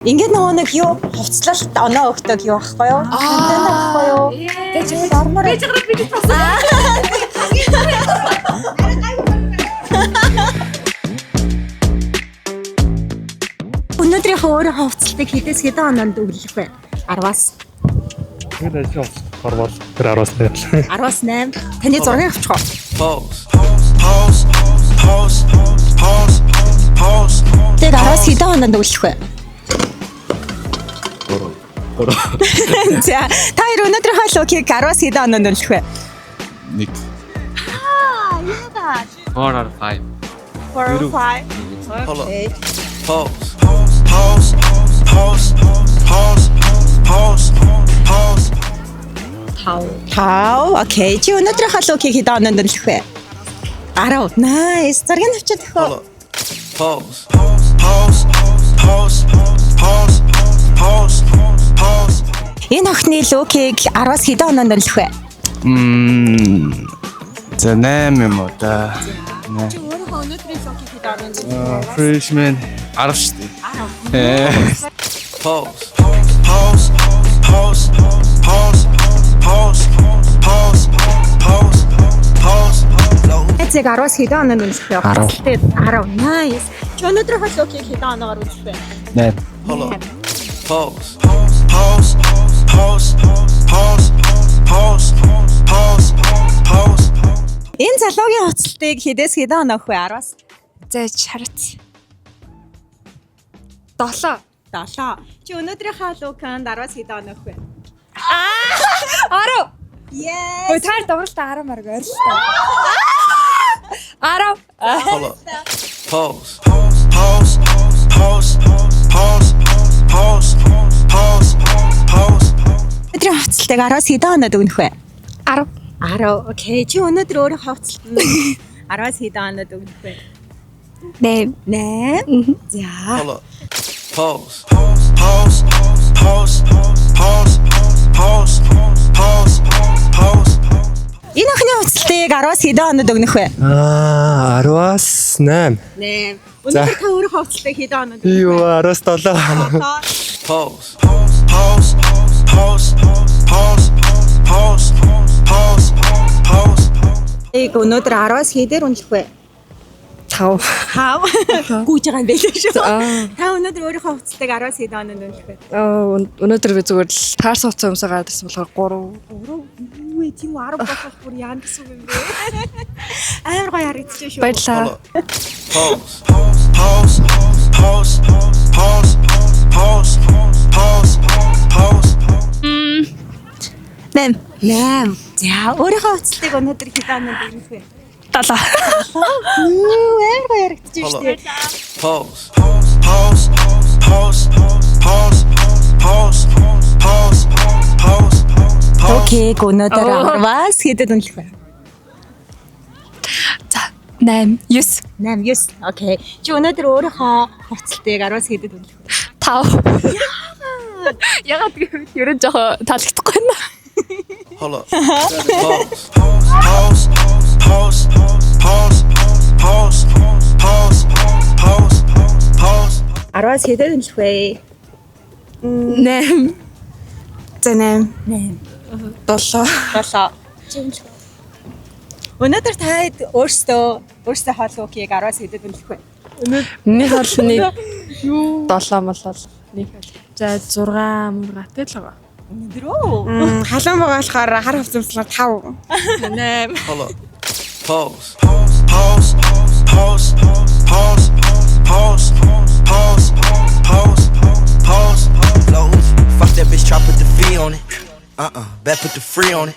Ингээд нэг юу хувцлалт оноо өгдөг юу ахгүй юу? Контент ахгүй юу? Тэг чи ормоор Гэж гараад бид тасаа. Өнөөдрийнхөө өөрөө хувцлалтыг хідээс хэдэн оноонд өглөх вэ? 10-аас. Тэгээд ажил хорвол тэр 10-аас 8. 10-аас 8. Таны зургийг авчих уу? Тэг 10-аас хэдэн оноонд өглөх вэ? За, та хоёр өнөөдрийнхөө лукийг 10-аас хэдэн оноонд өглөх вэ? 1. Яагаад? 4 or 5. 4 or 5. Hold up. Okay. Pause. Тав. Окей. Чи өнөөдрийнхөө лукийг хэдэн оноонд өглөх вэ? 10. Nice. Зургийг авчаад Hold өгөө. up. Pause. Энэ охины лукийг 10-аас хэдэн оноонд өглөх вэ? За 8 юм уу да. Чи өөрийнхөө өнөөдрийн лукийг хэдэн оноонд өглөх вэ? Freshman 10 шүү дээ. Pause. Эцэг 10-аас хэдэн оноонд өглөх вэ? 10. Тэгээд 10. Nice. Чи өнөөдрийнхөө лукийг хэдэн оноор өглөх вэ? 8. Hold up. Pause. Энэ залуугийн хувцлалтыг хідээс хэдэн оноо өгөх вэ? 10-аас? Зэж харац. 7. 7. Чи өнөөдрийнхөө луканд 10-аас хэдэн оноо өгөх вэ? 10. Yes. Ой таар давралта 10 марг ойрлоо. 10. Hold up. Pause. Өнөөдрийн хувцлалтыг 10-аас хэдэн оноод өгөх вэ? 10. 10. Окей. Чи өнөөдөр өөрийнхөө хувцлалтанд 10-аас хэдэн оноод өгөх вэ? 8. 8. За. Hold up. Pause. Энэ охины хувцлалтыг 10-аас хэдэн оноод өгөх вэ? 10-аас 8. 8. Өнөөдөр та өөрийнхөө хувцлалтыг хэдэн оноод Юу 10-аас 7. Pause. Ийг өнөөдөр 10-аас хэдээр унжих вэ? 5. 5. Гүйж байгаа юм байлээ шүү. Та өнөөдөр өөрийнхөө хувцлалтыг 10-аас хэдэн оноод өгөх вэ? Өнөөдөр би зүгээр л таарс хуцаа өмсөг гадарсан болохоор 3. Үгүй тийм 10 болох бүр яа гэсэн юм бэ? Амар гоё харагдчих шүү. Баярлаа. Нэм. 8. За, өөрийнхөө хувцлалтыг өнөөдөр хэдэн оноод өгөх вэ? 7. Амар гоё харагдчих шүү дээ. Окей, өнөөдөр 10-аас хэдэд үнэлэх вэ? За 8. 9. 8, 9. Окей. Чи өнөөдөр өөрийнхөө хувцлалтыг 10-аас хэдэд үнэлэх вэ? 5. Ягаад гэвэл ерөн жоохон таалагдахгүй байна. Hold up. Pause. 10-аас хэдэд үнэлэх вэ? 8. За 8. 7. 7. Чи үнэлэх вэ? Өнөөдөр та өөрсдөө хоолойг 10-аас хэдэд үнэлэх вэ? Миний хоолны 7 молол. Нэг. За 6 мургатай л байгаа. Өнөөдөр үү? Халуун байгаа болохоор хар хувцамслаар 5. 8. Hold up. Pause. Fuck that bitch, try put the fee on it. Bet put the free on it.